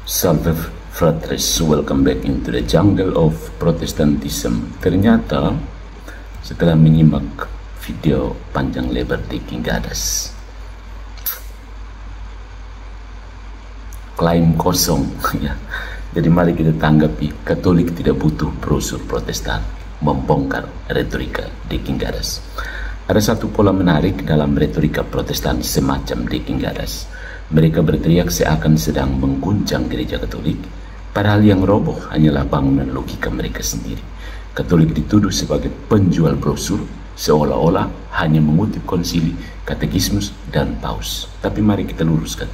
Salve fratres, welcome back into the jungle of Protestantism. Ternyata setelah menyimak video panjang lebar di King Gadas, klaim kosong ya. Jadi mari kita tanggapi, Katolik tidak butuh brosur Protestan, membongkar retorika di King Gadas. Ada satu pola menarik dalam retorika Protestan semacam di King Gadas. Mereka berteriak seakan sedang mengguncang gereja Katolik, padahal yang roboh hanyalah bangunan logika mereka sendiri. Katolik dituduh sebagai penjual brosur, seolah-olah hanya mengutip konsili, katekismus, dan paus. Tapi mari kita luruskan,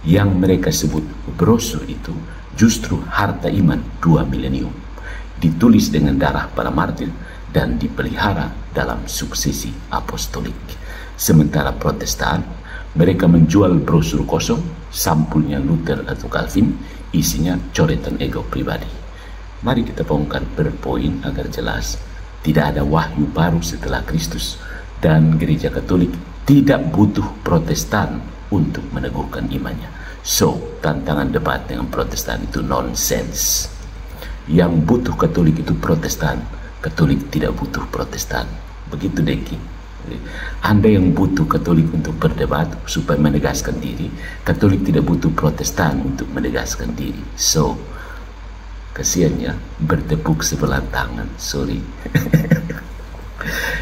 yang mereka sebut brosur itu justru harta iman 2 milenium, ditulis dengan darah para martir dan dipelihara dalam suksesi apostolik. Sementara Protestan, mereka menjual brosur kosong, sampulnya Luther atau Calvin, isinya coretan ego pribadi. Mari kita bongkar berpoin agar jelas, tidak ada wahyu baru setelah Kristus, dan gereja Katolik tidak butuh Protestan untuk meneguhkan imannya. So, tantangan debat dengan Protestan itu nonsense. Yang butuh Katolik itu Protestan, Katolik tidak butuh Protestan. Begitu Deki. Anda yang butuh Katolik untuk berdebat supaya menegaskan diri, Katolik tidak butuh Protestan untuk menegaskan diri. So, kasihannya bertepuk sebelah tangan. Sorry.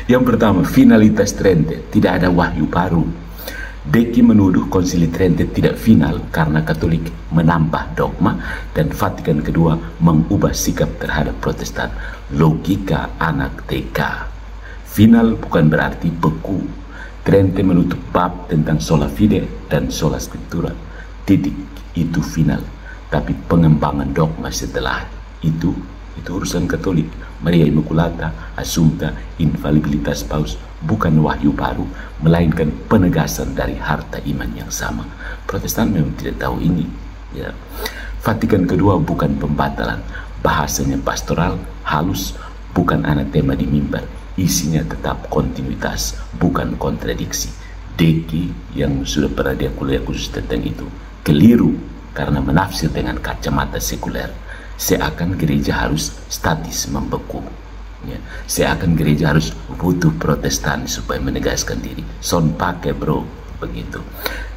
Yang pertama, finalitas Trente, tidak ada wahyu baru. Deki menuduh Konsili Trente tidak final karena Katolik menambah dogma dan Vatikan kedua mengubah sikap terhadap Protestan. Logika anak TK. Final bukan berarti beku. Trente menutup bab tentang sola fide dan sola scriptura. Titik, itu final. Tapi pengembangan dogma setelah itu urusan Katolik. Maria Immaculata, Assumpta, infalibilitas paus, bukan wahyu baru, melainkan penegasan dari harta iman yang sama. Protestan memang tidak tahu ini ya. Vatikan kedua bukan pembatalan, bahasanya pastoral, halus, bukan anatema di mimbar, isinya tetap kontinuitas, bukan kontradiksi. Deki yang sudah pernah dia kuliah khusus tentang itu keliru karena menafsir dengan kacamata sekuler, seakan gereja harus statis membeku ya. Seakan gereja harus butuh Protestan supaya menegaskan diri. Son pakai bro, begitu.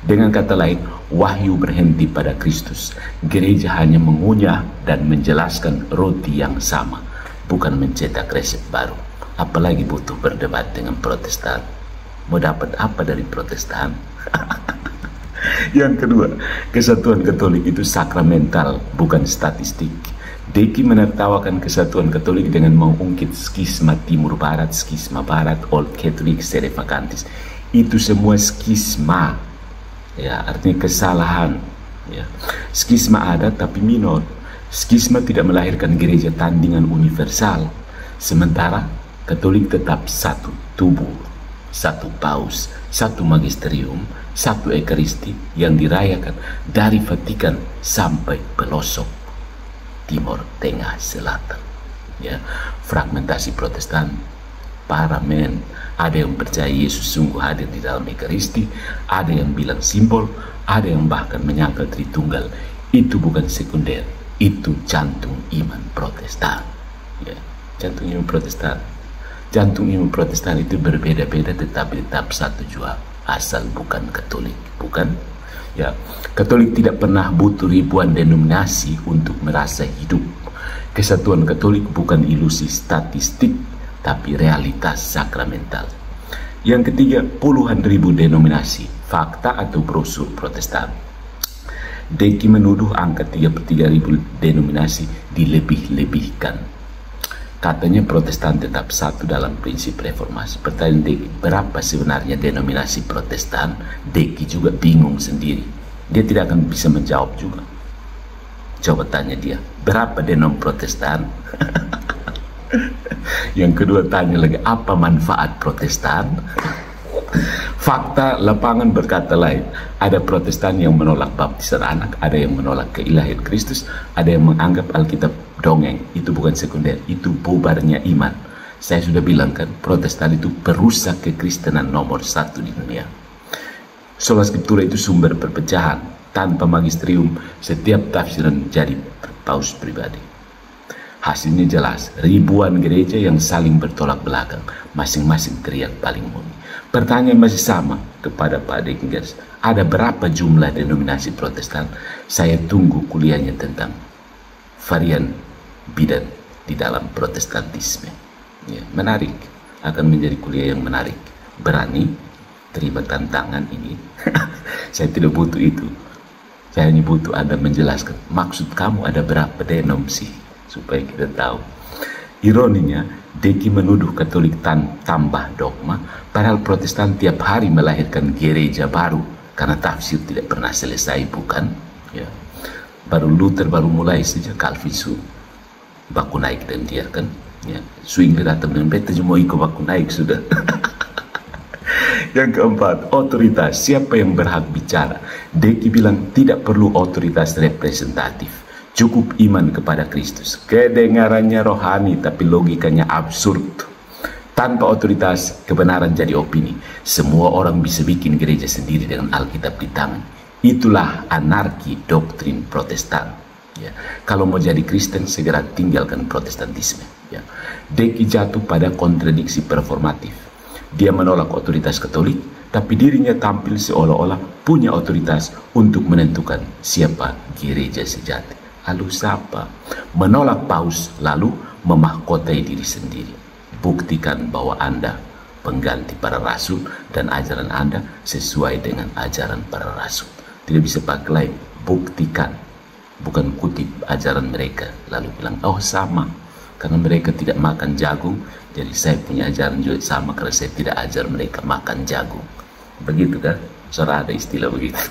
Dengan kata lain, wahyu berhenti pada Kristus. Gereja hanya mengunyah dan menjelaskan roti yang sama, bukan mencetak resep baru. Apalagi butuh berdebat dengan Protestan. Mau dapat apa dari Protestan? Yang kedua, kesatuan Katolik itu sakramental, bukan statistik. Deki menertawakan kesatuan Katolik dengan mengungkit skisma Timur Barat, skisma Barat, Old Catholic, Sede Vacantis. Itu semua skisma, ya, artinya kesalahan. Ya. Skisma ada tapi minor. Skisma tidak melahirkan gereja tandingan universal. Sementara Katolik tetap satu tubuh, satu paus, satu magisterium, satu ekaristi yang dirayakan dari Vatikan sampai pelosok Timur Tengah Selatan. Ya, fragmentasi Protestan, para men. Ada yang percaya Yesus sungguh hadir di dalam ekaristi, ada yang bilang simbol, ada yang bahkan menyangkal Tritunggal. Itu bukan sekunder, itu jantung iman Protestan. Ya, jantung iman Protestan. Jantung iman Protestan itu berbeda-beda tetapi tetap satu jua, asal bukan Katolik, bukan? Ya, Katolik tidak pernah butuh ribuan denominasi untuk merasa hidup. Kesatuan Katolik bukan ilusi statistik, tapi realitas sakramental. Yang ketiga, puluhan ribu denominasi, fakta atau brosur Protestan. Deki menuduh angka 33.000 denominasi dilebih-lebihkan. Katanya Protestan tetap satu dalam prinsip reformasi. Pertanyaan Deki, berapa sebenarnya denominasi Protestan? Deki juga bingung sendiri. Dia tidak akan bisa menjawab juga. Coba tanya dia, berapa denom Protestan? Yang kedua tanya lagi, apa manfaat Protestan? Fakta lapangan berkata lain. Ada Protestan yang menolak baptisan anak, ada yang menolak keilahian Kristus, ada yang menganggap Alkitab dongeng. Itu bukan sekunder, itu bubarnya iman. Saya sudah bilang kan, Protestan itu perusak kekristenan nomor 1 di dunia. Sola Scriptura itu sumber perpecahan, tanpa magisterium, setiap tafsiran jadi paus pribadi. Hasilnya jelas, ribuan gereja yang saling bertolak belakang, masing-masing teriak paling murni. Pertanyaan masih sama kepada Pak Dekinggadas, ada berapa jumlah denominasi Protestan? Saya tunggu kuliahnya tentang varian bidan di dalam Protestantisme. Ya, menarik, akan menjadi kuliah yang menarik. Berani terima tantangan ini. Saya tidak butuh itu. Saya hanya butuh Anda menjelaskan maksud kamu ada berapa denom sih, supaya kita tahu. Ironinya, Deki menuduh Katolik tambah dogma, padahal Protestan tiap hari melahirkan gereja baru karena tafsir tidak pernah selesai, bukan? Ya. Baru Luther baru mulai saja, Calvin baku naik dan dia kan, ya. Swingli datang dengan beta cuma ikut baku naik sudah. Yang keempat, otoritas. Siapa yang berhak bicara? Deki bilang tidak perlu otoritas representatif, cukup iman kepada Kristus. Kedengarannya rohani tapi logikanya absurd. Tanpa otoritas, kebenaran jadi opini. Semua orang bisa bikin gereja sendiri dengan Alkitab di tangan. Itulah anarki doktrin Protestan. Ya. Kalau mau jadi Kristen, segera tinggalkan Protestantisme. Ya. Deki jatuh pada kontradiksi performatif. Dia menolak otoritas Katolik, tapi dirinya tampil seolah-olah punya otoritas untuk menentukan siapa gereja sejati. Lalu siapa? Menolak paus, lalu memahkotai diri sendiri. Buktikan bahwa Anda pengganti para rasul dan ajaran Anda sesuai dengan ajaran para rasul. Tidak bisa pakai lain, buktikan. Bukan kutip ajaran mereka, lalu bilang, oh sama. Karena mereka tidak makan jagung, jadi saya punya ajaran juga sama karena saya tidak ajar mereka makan jagung. Begitu kan? Saudara, ada istilah begitu.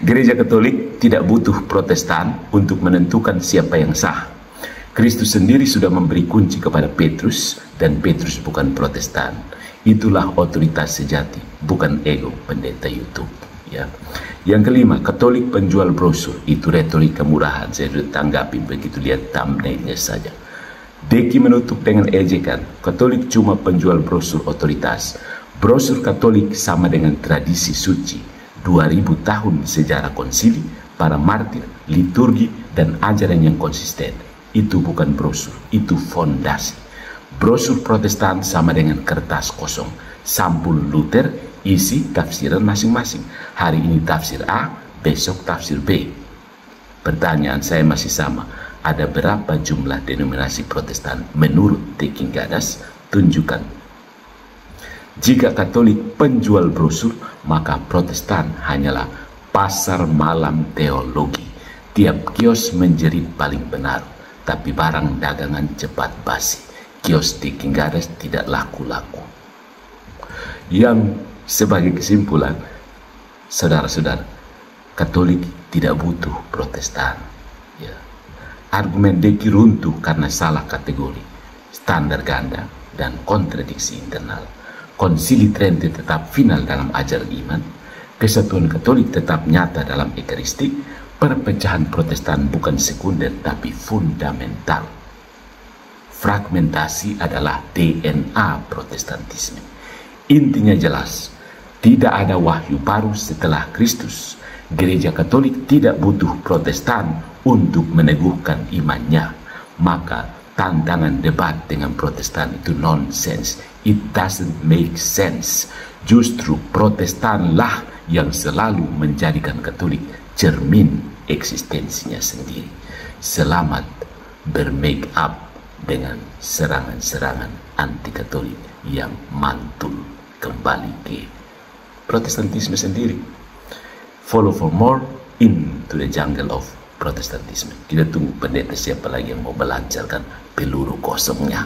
Gereja Katolik tidak butuh Protestan untuk menentukan siapa yang sah. Kristus sendiri sudah memberi kunci kepada Petrus, dan Petrus bukan Protestan. Itulah otoritas sejati, bukan ego pendeta YouTube. Ya. Yang kelima, Katolik penjual brosur. Itu retorika murahan, saya sudah tanggapi begitu lihat thumbnailnya saja. Deki menutup dengan ejekan, Katolik cuma penjual brosur otoritas. Brosur Katolik sama dengan tradisi suci, 2000 tahun sejarah konsili, para martir, liturgi, dan ajaran yang konsisten. Itu bukan brosur, itu fondasi. Brosur Protestan sama dengan kertas kosong, sampul Luther, isi tafsiran masing-masing. Hari ini tafsir A, besok tafsir B. Pertanyaan saya masih sama. Ada berapa jumlah denominasi Protestan menurut Dekinggadas? Tunjukkan. Jika Katolik penjual brosur, maka Protestan hanyalah pasar malam teologi. Tiap kios menjerit paling benar, tapi barang dagangan cepat basi. Kios Dekinggadas tidak laku-laku. Yang sebagai kesimpulan, saudara-saudara, Katolik tidak butuh Protestan. Ya. Argumen Deki runtuh karena salah kategori, standar ganda, dan kontradiksi internal. Konsili Trente tetap final dalam ajaran iman, kesatuan Katolik tetap nyata dalam Ekaristi, perpecahan Protestan bukan sekunder tapi fundamental. Fragmentasi adalah DNA Protestantisme. Intinya jelas, tidak ada wahyu baru setelah Kristus. Gereja Katolik tidak butuh Protestan untuk meneguhkan imannya. Maka tantangan debat dengan Protestan itu nonsense. It doesn't make sense. Justru Protestanlah yang selalu menjadikan Katolik cermin eksistensinya sendiri. Selamat bermake up dengan serangan-serangan anti Katolik yang mantul kembali ke Protestantisme sendiri. Follow for more into the jungle of Protestantisme. Kita tunggu pendeta siapa lagi yang mau melancarkan peluru kosongnya.